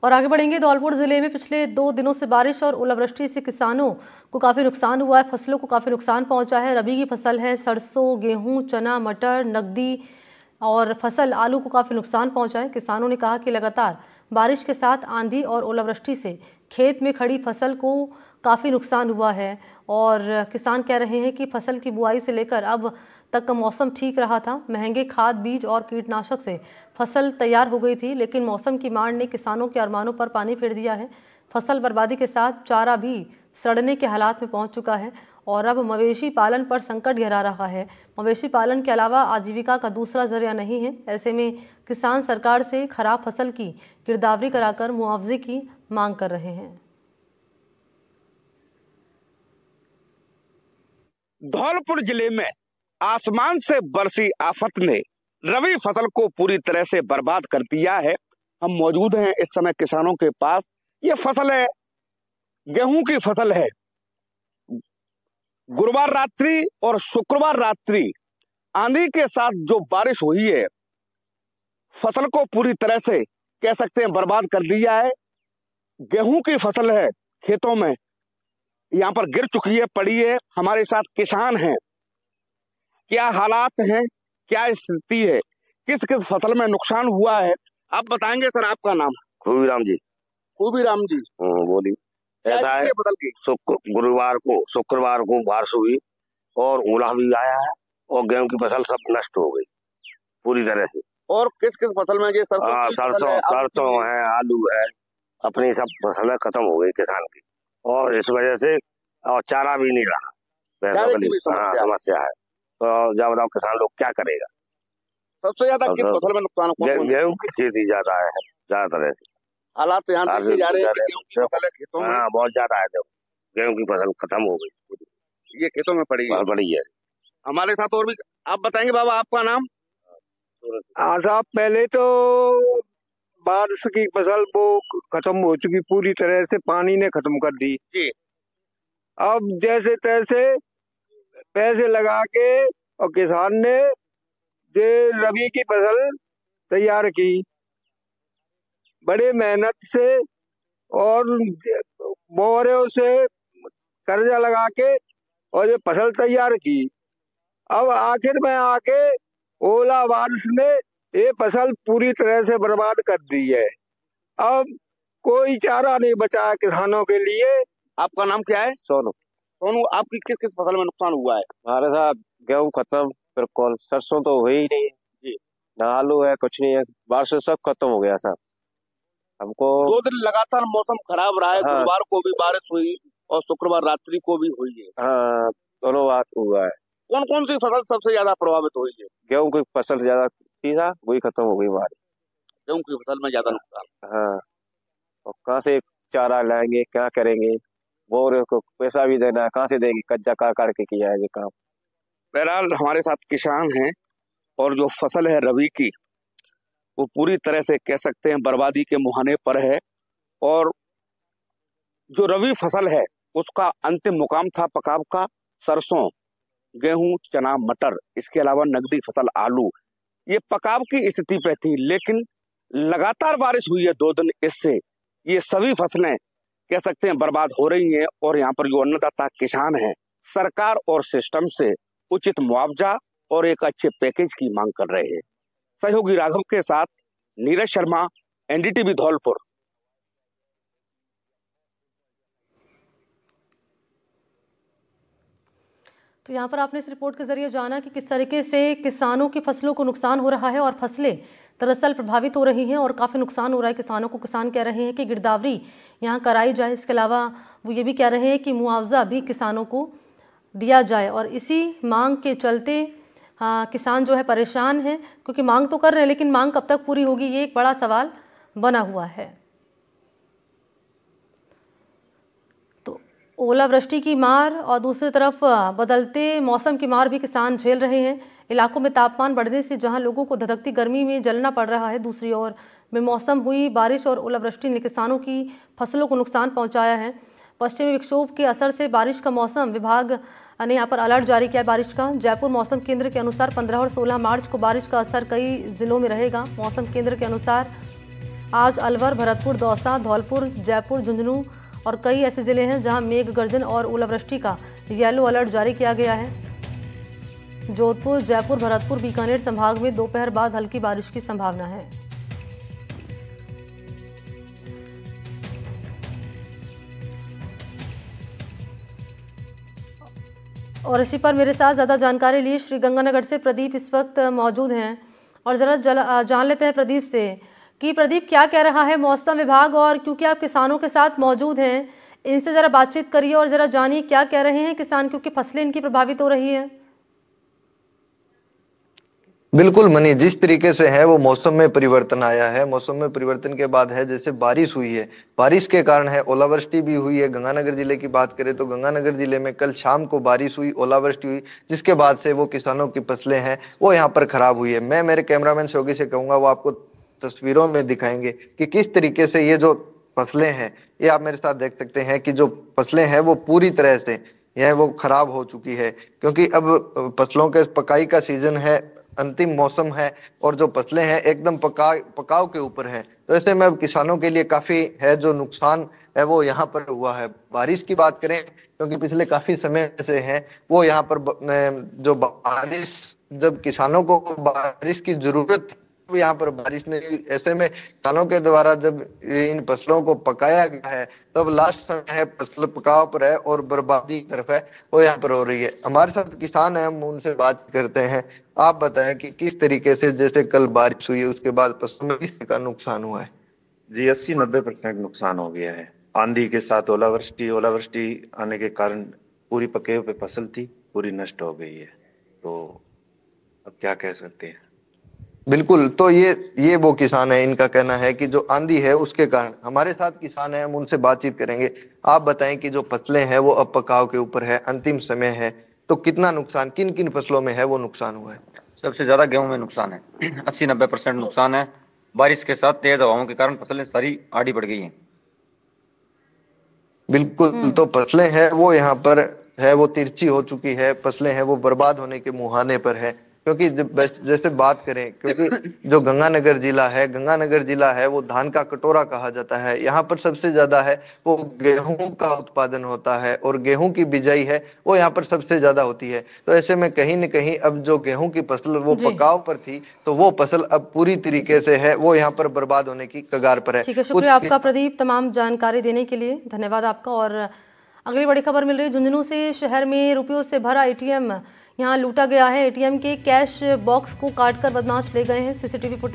और आगे बढ़ेंगे। धौलपुर जिले में पिछले 2 दिनों से बारिश और ओलावृष्टि से किसानों को काफी नुकसान हुआ है। फसलों को काफी नुकसान पहुंचा है। रबी की फसल है सरसों, गेहूं, चना, मटर, नकदी और फसल आलू को काफी नुकसान पहुंचा है। किसानों ने कहा कि लगातार बारिश के साथ आंधी और ओलावृष्टि से खेत में खड़ी फसल को काफी नुकसान हुआ है और किसान कह रहे हैं कि फसल की बुआई से लेकर अब तक का मौसम ठीक रहा था। महंगे खाद, बीज और कीटनाशक से फसल तैयार हो गई थी, लेकिन मौसम की मार ने किसानों के अरमानों पर पानी फेर दिया है। फसल बर्बादी के साथ चारा भी सड़ने के हालात में पहुंच चुका है और अब मवेशी पालन पर संकट गहरा रहा है। मवेशी पालन के अलावा आजीविका का दूसरा जरिया नहीं है। ऐसे में किसान सरकार से खराब फसल की गिरदावरी कराकर मुआवजे की मांग कर रहे हैं। धौलपुर जिले में आसमान से बरसी आफत ने रबी फसल को पूरी तरह से बर्बाद कर दिया है। हम मौजूद हैं इस समय किसानों के पास। ये फसल है, गेहूं की फसल है। गुरुवार रात्रि और शुक्रवार रात्रि आंधी के साथ जो बारिश हुई है, फसल को पूरी तरह से कह सकते हैं बर्बाद कर दिया है। गेहूं की फसल है, खेतों में यहाँ पर गिर चुकी है, पड़ी है। हमारे साथ किसान हैं, क्या हालात हैं, क्या स्थिति है, किस किस फसल में नुकसान हुआ है, आप बताएंगे। सर आपका नाम? खूबीराम जी। खूबीराम जी, बोलिए। ऐसा है, बदल की शुक्रवार को बारिश हुई और ओला भी आया है और गेहूं की फसल सब नष्ट हो गई पूरी तरह से। और किस किस फसल में? ये सरसों है, आलू है, अपनी सब फसलें खत्म हो गई किसान की। और इस वजह से और चारा भी नहीं रहा, पैसों के लिए समस्या है। तो जब बताओ किसान लोग क्या करेगा? सबसे ज्यादा किस फसल में नुकसान हुआ? गेहूं की खेती ज्यादा है, ज्यादा तरह से हालात यहाँ देखे जा रहे हैं। गेहूं की फसल खेतों में बहुत ज्यादा है। गेहूं की फसल खत्म हो गई, ये खेतों में पड़ी है। हमारे साथ और भी आप बताएंगे। बाबा आपका नाम? साहब, पहले तो बारिश की फसल वो खत्म हो चुकी पूरी तरह से, पानी ने खत्म कर दी जी। अब जैसे तैसे पैसे लगा के और किसान ने ये रबी की फसल तैयार की बड़े मेहनत से और बोरों से कर्जा लगा के और ये फसल तैयार की। अब आखिर में आके ओला बारिश ने ये फसल पूरी तरह से बर्बाद कर दी है। अब कोई चारा नहीं बचा है किसानों के लिए। आपका नाम क्या है? सोनू। सोनू, आपकी किस किस फसल में नुकसान हुआ है? हमारे साथ गेहूं खत्म, फिर कौन सरसों तो हुई ही नहीं जी, ना आलू है, कुछ नहीं है। बारिश से सब खत्म हो गया सब। हमको 2 दिन लगातार मौसम खराब रहा है। हाँ। गुरुवार को भी बारिश हुई और शुक्रवार रात्रि को भी हुई है। हाँ, दोनों बात हुआ है। कौन कौन सी फसल सबसे ज्यादा प्रभावित हुई है? गेहूं की फसल ज्यादा थी, वही खत्म हो गई हमारी। गेहूं की फसल में ज्यादा नुकसान। हाँ, और कहाँ से चारा लाएंगे, क्या करेंगे? बोरे को पैसा भी देना है, कहाँ से देंगे? कच्चा काट के किया है ये काम। बहरहाल हमारे साथ किसान हैं और जो फसल है रबी की, वो पूरी तरह से कह सकते हैं बर्बादी के मुहाने पर है। और जो रबी फसल है उसका अंतिम मुकाम था पकाव का। सरसों, गेहूं, चना, मटर, इसके अलावा नकदी फसल आलू, ये पकाव की स्थिति पे थी। लेकिन लगातार बारिश हुई है 2 दिन, इससे ये सभी फसलें कह सकते हैं बर्बाद हो रही हैं। और यहाँ पर जो अन्नदाता किसान हैं, सरकार और सिस्टम से उचित मुआवजा और एक अच्छे पैकेज की मांग कर रहे हैं। सहयोगी राघव के साथ नीरज शर्मा, एनडीटीवी धौलपुर। तो यहाँ पर आपने इस रिपोर्ट के जरिए जाना कि किस तरीके से किसानों की फसलों को नुकसान हो रहा है और फसलें दरअसल प्रभावित हो रही हैं और काफ़ी नुकसान हो रहा है किसानों को। किसान कह रहे हैं कि गिरदावरी यहाँ कराई जाए। इसके अलावा वो ये भी कह रहे हैं कि मुआवजा भी किसानों को दिया जाए और इसी मांग के चलते किसान जो है परेशान हैं, क्योंकि मांग तो कर रहे हैं लेकिन मांग कब तक पूरी होगी, ये एक बड़ा सवाल बना हुआ है। तो ओलावृष्टि की मार और दूसरी तरफ बदलते मौसम की मार भी किसान झेल रहे हैं। इलाकों में तापमान बढ़ने से जहां लोगों को धधकती गर्मी में जलना पड़ रहा है, दूसरी ओर बेमौसम हुई बारिश और ओलावृष्टि ने किसानों की फसलों को नुकसान पहुंचाया है। पश्चिमी विक्षोभ के असर से बारिश का मौसम विभाग ने यहाँ पर अलर्ट जारी किया है बारिश का। जयपुर मौसम केंद्र के अनुसार 15 और 16 मार्च को बारिश का असर कई जिलों में रहेगा। मौसम केंद्र के अनुसार आज अलवर, भरतपुर, दौसा, धौलपुर, जयपुर, झुंझुनू और कई ऐसे जिले हैं जहां मेघ गर्जन और ओलावृष्टि का येलो अलर्ट जारी किया गया है। जोधपुर, जयपुर, भरतपुर, बीकानेर संभाग में दोपहर बाद हल्की बारिश की संभावना है। और इसी पर मेरे साथ ज़्यादा जानकारी लिए श्री गंगानगर से प्रदीप इस वक्त मौजूद हैं और ज़रा जान लेते हैं प्रदीप से कि प्रदीप क्या कह रहा है मौसम विभाग, और क्योंकि आप किसानों के साथ मौजूद हैं इनसे ज़रा बातचीत करिए और ज़रा जानिए क्या कह रहे हैं किसान, क्योंकि फसलें इनकी प्रभावित हो रही हैं। बिल्कुल मनी, जिस तरीके से है वो मौसम में परिवर्तन आया है। मौसम में परिवर्तन के बाद है जैसे बारिश हुई है, बारिश के कारण है ओलावृष्टि भी हुई है। गंगानगर जिले की बात करें तो गंगानगर जिले में कल शाम को बारिश हुई, ओलावृष्टि हुई, जिसके बाद से वो किसानों की फसलें हैं वो यहाँ पर खराब हुई है। मैं मेरे कैमरामैन सहयोगी से कहूंगा वो आपको तस्वीरों में दिखाएंगे कि किस तरीके से ये जो फसलें हैं, ये आप मेरे साथ देख सकते हैं कि जो फसलें हैं वो पूरी तरह से यह वो खराब हो चुकी है, क्योंकि अब फसलों के पकाई का सीजन है, अंतिम मौसम है और जो फसलें हैं एकदम पकाव के ऊपर है। तो ऐसे में अब किसानों के लिए काफी है जो नुकसान है वो यहाँ पर हुआ है। बारिश की बात करें क्योंकि पिछले काफी समय से है वो यहाँ पर जो बारिश, जब किसानों को बारिश की जरूरत यहाँ पर बारिश ने, ऐसे में किसानों के द्वारा जब इन फसलों को पकाया गया है तब लास्ट समय है फसल पकाव पर है और बर्बादी की तरफ है वो यहाँ पर हो रही है। हमारे साथ किसान है, हम उनसे बात करते हैं। आप बताएं कि किस तरीके से जैसे कल बारिश हुई है उसके बाद फसल में किस तरह का नुकसान हुआ है? जी 80-90% नुकसान हो गया है। आंधी के साथ ओलावृष्टि आने के कारण पूरी पके हुए फसल थी पूरी नष्ट हो गई है। तो अब क्या कह सकते हैं। बिल्कुल, तो ये वो किसान है, इनका कहना है कि जो आंधी है उसके कारण। हमारे साथ किसान है, हम उनसे बातचीत करेंगे। आप बताएं कि जो फसलें हैं वो अब पकाव के ऊपर है, अंतिम समय है, तो कितना नुकसान किन किन फसलों में है वो नुकसान हुआ है? सबसे ज्यादा गेहूं में नुकसान है। 80-90% नुकसान है। बारिश के साथ तेज हवाओं के कारण फसलें सारी आड़ी बढ़ गई हैं। बिल्कुल, तो फसलें हैं वो यहाँ पर है वो तिरछी हो चुकी है, फसलें हैं वो बर्बाद होने के मुहाने पर है। क्योंकि जैसे बात करें, क्योंकि जो गंगानगर जिला है वो धान का कटोरा कहा जाता है। यहाँ पर सबसे ज्यादा है वो गेहूं का उत्पादन होता है और गेहूं की बिजाई है वो यहाँ पर सबसे ज्यादा होती है। तो ऐसे में कहीं न कहीं अब जो गेहूं की फसल वो पकाव पर थी तो वो फसल अब पूरी तरीके से है वो यहाँ पर बर्बाद होने की कगार पर है। ठीक है, शुक्रिया आपका प्रदीप तमाम जानकारी देने के लिए, धन्यवाद आपका। और अगली बड़ी खबर मिल रही है झुंझुनू से। शहर में रुपयों से भरा एटीएम यहां लूटा गया है। एटीएम के कैश बॉक्स को काटकर बदमाश ले गए हैं। CCTV footage